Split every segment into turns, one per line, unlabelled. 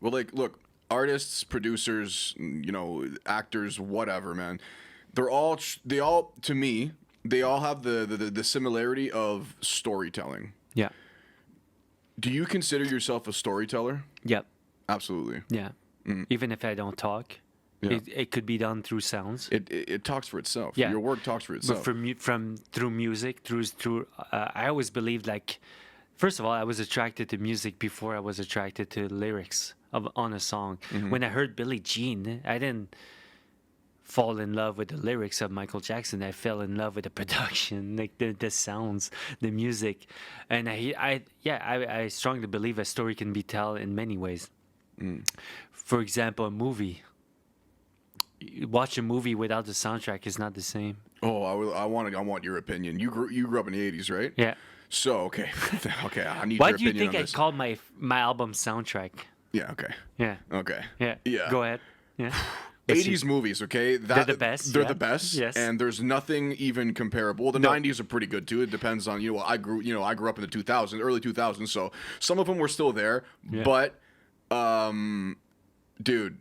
Well, like, look, artists, producers, actors, whatever, man. They all, to me, they all have the similarity of storytelling.
Yeah.
Do you consider yourself a storyteller?
Yep.
Absolutely.
Yeah. Even if I don't talk,
Yeah.
it could be done through sounds.
It talks for itself.
Yeah.
Your work talks for
But
itself.
from through music, through I always believed, like, first of all, I was attracted to music before I was attracted to lyrics on a song. When I heard Billie Jean, I didn't fall in love with the lyrics of Michael Jackson. I fell in love with the production, like the sounds, the music, and I strongly believe a story can be told in many ways. For example, a movie. Watch a movie without the soundtrack is not the same.
Oh, I want your opinion. You grew up in the 80s, right?
Yeah.
So, okay. Okay, I need
Why
your
do you
opinion
think
on
I
this.
called my album soundtrack?
Yeah, okay.
Yeah.
Okay.
Yeah.
Yeah.
Go ahead. Yeah.
80s movies, okay?
They're the best,
They're
yeah.
the best.
Yes.
And there's nothing even comparable. Well, the
No.
90s are pretty good too. It depends on, I grew up in the 2000s, early 2000s, so some of them were still there,
Yeah.
but dude,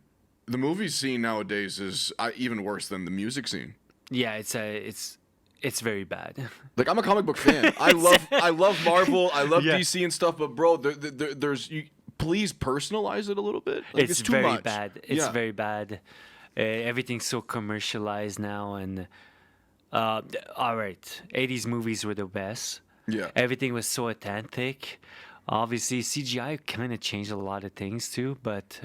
the movie scene nowadays is even worse than the music scene.
Yeah, it's very bad.
Like, I'm a comic book fan. I love Marvel. I love
Yeah.
DC and stuff. But bro, there's please personalize it a little bit. Like,
It's
too
very
much.
bad. It's
Yeah.
very bad. Everything's so commercialized now, and all right, 80s movies were the best.
Yeah.
Everything was so authentic. Obviously, CGI kind of changed a lot of things too, but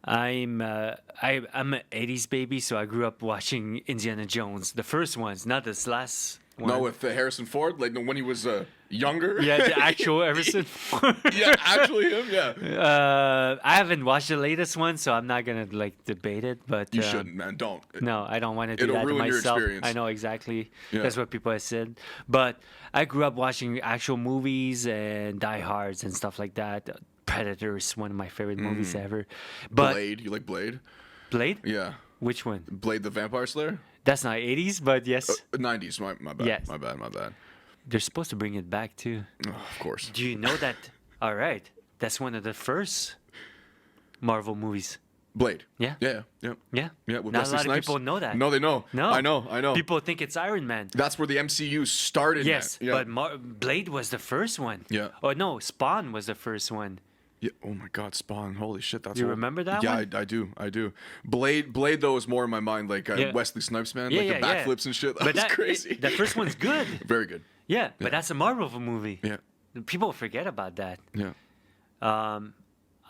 I'm an 80s baby, so I grew up watching Indiana Jones, the first ones, not this last one.
No, with Harrison Ford, like when he was younger.
Yeah, the actual Harrison Ford.
Yeah, actually him. Yeah.
I haven't watched the latest one, so I'm not gonna like debate it. But
You shouldn't, man. Don't.
No, I don't want to do
It'll
that to
ruin your
myself.
experience.
I know exactly.
Yeah.
That's what people have said. But I grew up watching actual movies and Die Hards and stuff like that. Predator is one of my favorite movies ever. But
Blade. You like Blade?
Blade?
Yeah.
Which one?
Blade the Vampire Slayer?
That's not 80s, but yes.
90s. My bad.
Yes.
My bad.
They're supposed to bring it back too.
Oh, of course.
Do you know that? All right. That's one of the first Marvel movies.
Blade.
Yeah.
Yeah.
Yeah.
Yeah. With
Not
Wesley
a lot of
Snipes.
people know that.
No, they know.
No.
I know.
People think it's Iron Man.
That's where the MCU started.
Yes,
man. Yeah.
but Blade was the first one.
Yeah.
Oh no, Spawn was the first one.
Yeah. Oh my God, Spawn! Holy shit, that's.
You
old.
remember that
Yeah,
one?
I do. Blade though is more in my mind, like
Yeah.
Wesley Snipes, man,
Yeah,
like
yeah,
the
yeah.
backflips and shit. That
But
was crazy.
The first one's good.
Very good.
Yeah, but that's a Marvel movie.
Yeah.
People forget about that.
Yeah.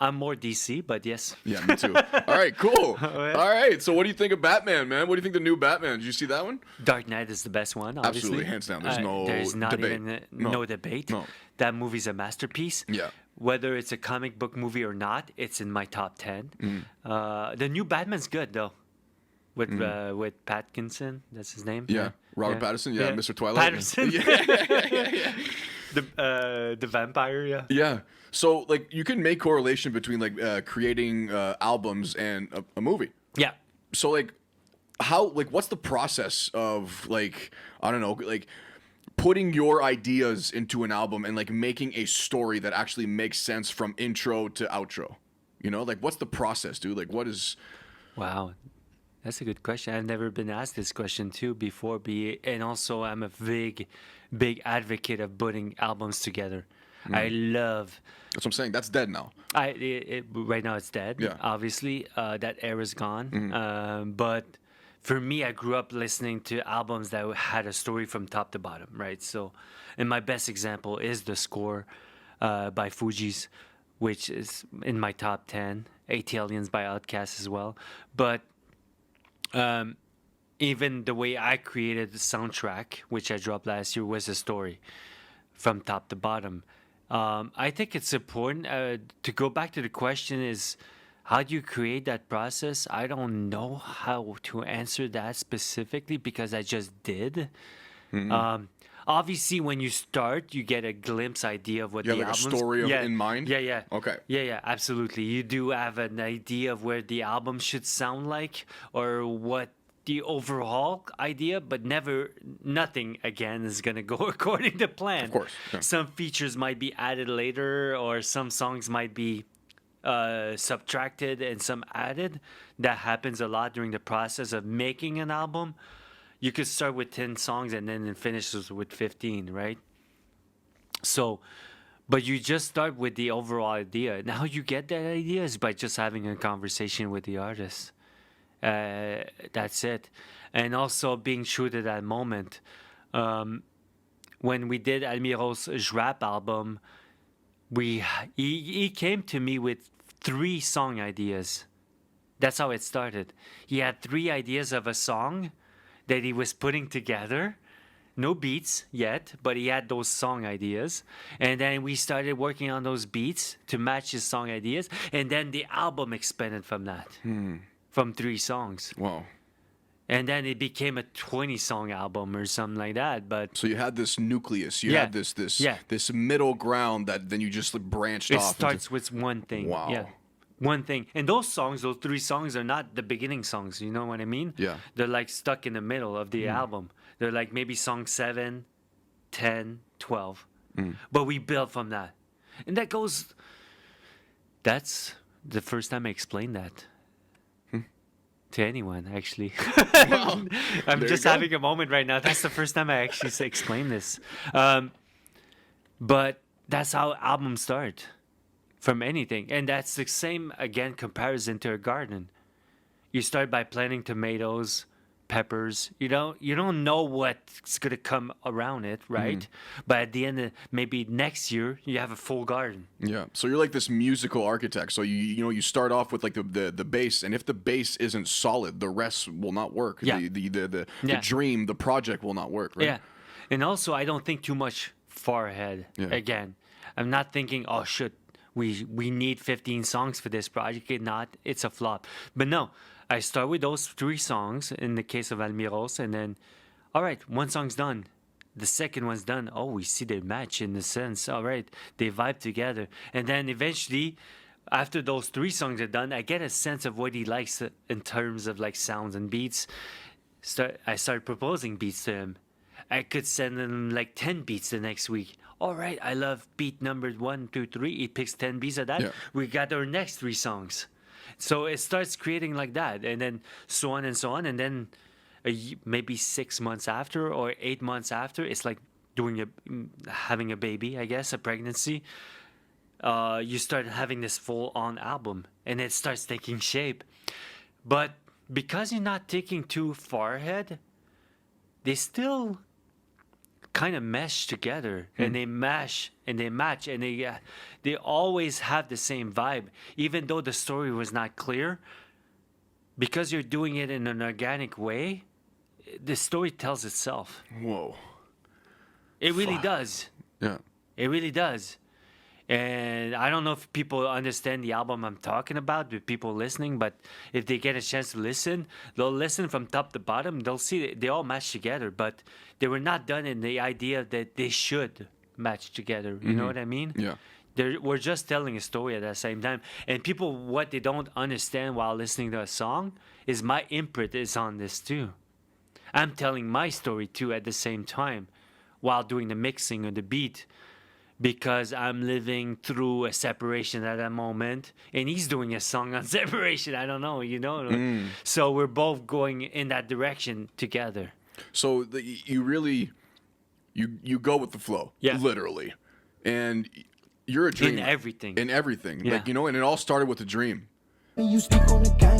I'm more DC, but yes.
Yeah, me too. All right, cool.
yeah.
All right, so what do you think of Batman, man? What do you think of the new Batman? Did you see that one?
Dark Knight is the best one, obviously.
Absolutely, hands down. There's no
There's not
debate.
even
No.
no debate.
No.
That movie's a masterpiece.
Yeah.
Whether it's a comic book movie or not, it's in my top 10. The new Batman's good though. With Pattinson, that's his name.
Yeah. Robert Pattinson, yeah, Mr. Twilight.
Patterson.
Yeah.
The vampire, yeah.
Yeah. So like you can make correlation between like creating albums and a movie.
Yeah.
So like what's the process of like I don't know like putting your ideas into an album and like making a story that actually makes sense from intro to outro? You know, like what's the process, dude? Like what is
Wow. That's a good question. I've never been asked this question too before. And also, I'm a big advocate of putting albums together. I love.
That's what I'm saying. That's dead now.
Right now it's dead.
Yeah.
Obviously, that era's gone. But for me, I grew up listening to albums that had a story from top to bottom, right? So, and my best example is the score by Fugees, which is in my top 10. Aliens by Outkast as well. But even the way I created the soundtrack, which I dropped last year, was a story from top to bottom. I think it's important to go back to the question is, how do you create that process? I don't know how to answer that specifically because I just did. Obviously, when you start, you get a glimpse idea of what
You
the
have like a
album's...
story in mind?
Yeah.
Okay.
Yeah, absolutely. You do have an idea of where the album should sound like or what the overall idea, but nothing again is going to go according to plan.
Of course. Yeah.
Some features might be added later or some songs might be subtracted and some added. That happens a lot during the process of making an album. You could start with 10 songs and then it finishes with 15, right? So, but you just start with the overall idea. And how you get that idea is by just having a conversation with the artist. That's it. And also being true to that moment. When we did Almiros's rap album, he came to me with 3 song ideas. That's how it started. He had 3 ideas of a song that he was putting together. No beats yet, but he had those song ideas. And then we started working on those beats to match his song ideas. And then the album expanded from that, from 3 songs.
Wow.
And then it became a 20-song album or something like that. But
So you had this nucleus. You
Yeah.
had this
Yeah.
this middle ground that then you just like, branched
it
off.
starts with one thing.
Wow.
Yeah. One thing. And those songs, those 3 songs, are not the beginning songs. You know what I mean?
Yeah.
They're like stuck in the middle of the album. They're like maybe song 7, 10, 12. But we built from that. And that's the first time I explained that to anyone, actually. I'm
There you
just
go.
having a moment right now. That's the first time I actually explained this. But that's how albums start, from anything. And that's the same, again, comparison to a garden. You start by planting tomatoes, peppers. You don't know what's gonna come around it, right? But at the end of maybe next year, you have a full garden.
Yeah. So you're like this musical architect. So you start off with like the bass, and if the bass isn't solid, the rest will not work.
Yeah.
The
Yeah.
dream, the project will not work, right?
Yeah. And also, I don't think too much far ahead.
Yeah.
Again, I'm not thinking, oh shit, we need 15 songs for this project. It's a flop. But no, I start with those 3 songs in the case of Almiros, and then, all right, one song's done. The second one's done. Oh, we see they match in the sense. All right, they vibe together. And then eventually, after those 3 songs are done, I get a sense of what he likes in terms of like sounds and beats. I start proposing beats to him. I could send him like 10 beats the next week. All right, I love beat number 1, 2, 3. He picks 10 beats of that.
Yeah.
We got our next 3 songs. So it starts creating like that, and then so on and so on. And then maybe 6 months after or 8 months after, it's like having a baby, I guess, a pregnancy. You start having this full-on album, and it starts taking shape. But because you're not thinking too far ahead, they still kind of mesh together, and they mash and they match, and they always have the same vibe, even though the story was not clear. Because you're doing it in an organic way, the story tells itself.
Whoa.
It really does.
Yeah.
It really does. And I don't know if people understand the album I'm talking about, the people listening, but if they get a chance to listen, they'll listen from top to bottom. They'll see they all match together, but they were not done in the idea that they should match together. You know what I mean?
Yeah.
We're just telling a story at the same time. And people, what they don't understand while listening to a song is my imprint is on this too. I'm telling my story too at the same time while doing the mixing of the beat, because I'm living through a separation at that moment, and he's doing a song on separation. I don't know, So we're both going in that direction together.
So you really you go with the flow,
Yeah.
literally, and you're a dreamer
In everything.
In everything,
Yeah.
like and it all started with a dream.
You speak on the game.